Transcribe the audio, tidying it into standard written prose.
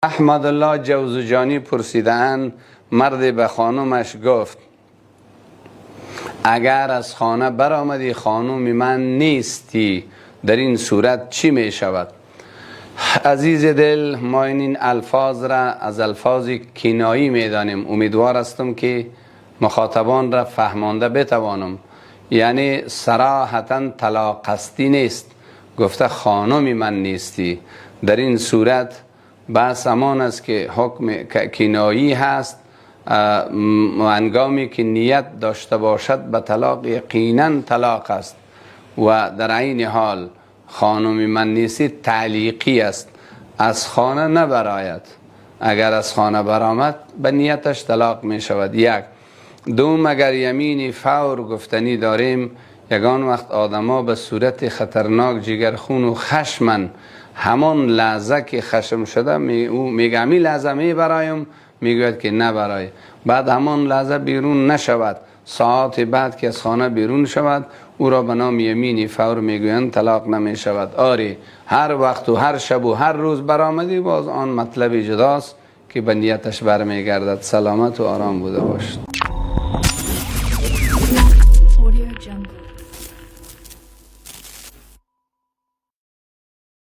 احمد الله جوزجانی پرسیدند مرد به خانومش گفت اگر از خانه برآمدی خانوم من نیستی در این صورت چی می شود؟ عزیز دل، ما این الفاظ را از الفاظ کنایی می دانیم. امیدوار هستم که مخاطبان را فهمانده بتوانم. یعنی صراحتا طلاق قصدی نیست، گفته خانوم من نیستی. در این صورت بس امان است که حکم کنایی هست. هنگامی که نیت داشته باشد به طلاق یقینا طلاق است و در عین حال خانم من نیستی تعلیقی است، از خانه نبراید. اگر از خانه برآمد به نیتش طلاق می شود. یک. دوم، اگر یمین فور گفتنی داریم، یگان وقت آدما به صورت خطرناک جگرخون و خشمن، همان لحظه که خشم شده میگه همی لحظه می برایم، میگوید که نبرای. بعد همان لحظه بیرون نشود، ساعت بعد که از خانه بیرون شود او را به نام یمین فور میگویند، طلاق نمی شود. آری هر وقت و هر شب و هر روز برآمدی باز آن مطلب جداست که به نیتش برمیگردد. سلامت و آرام بوده باشد.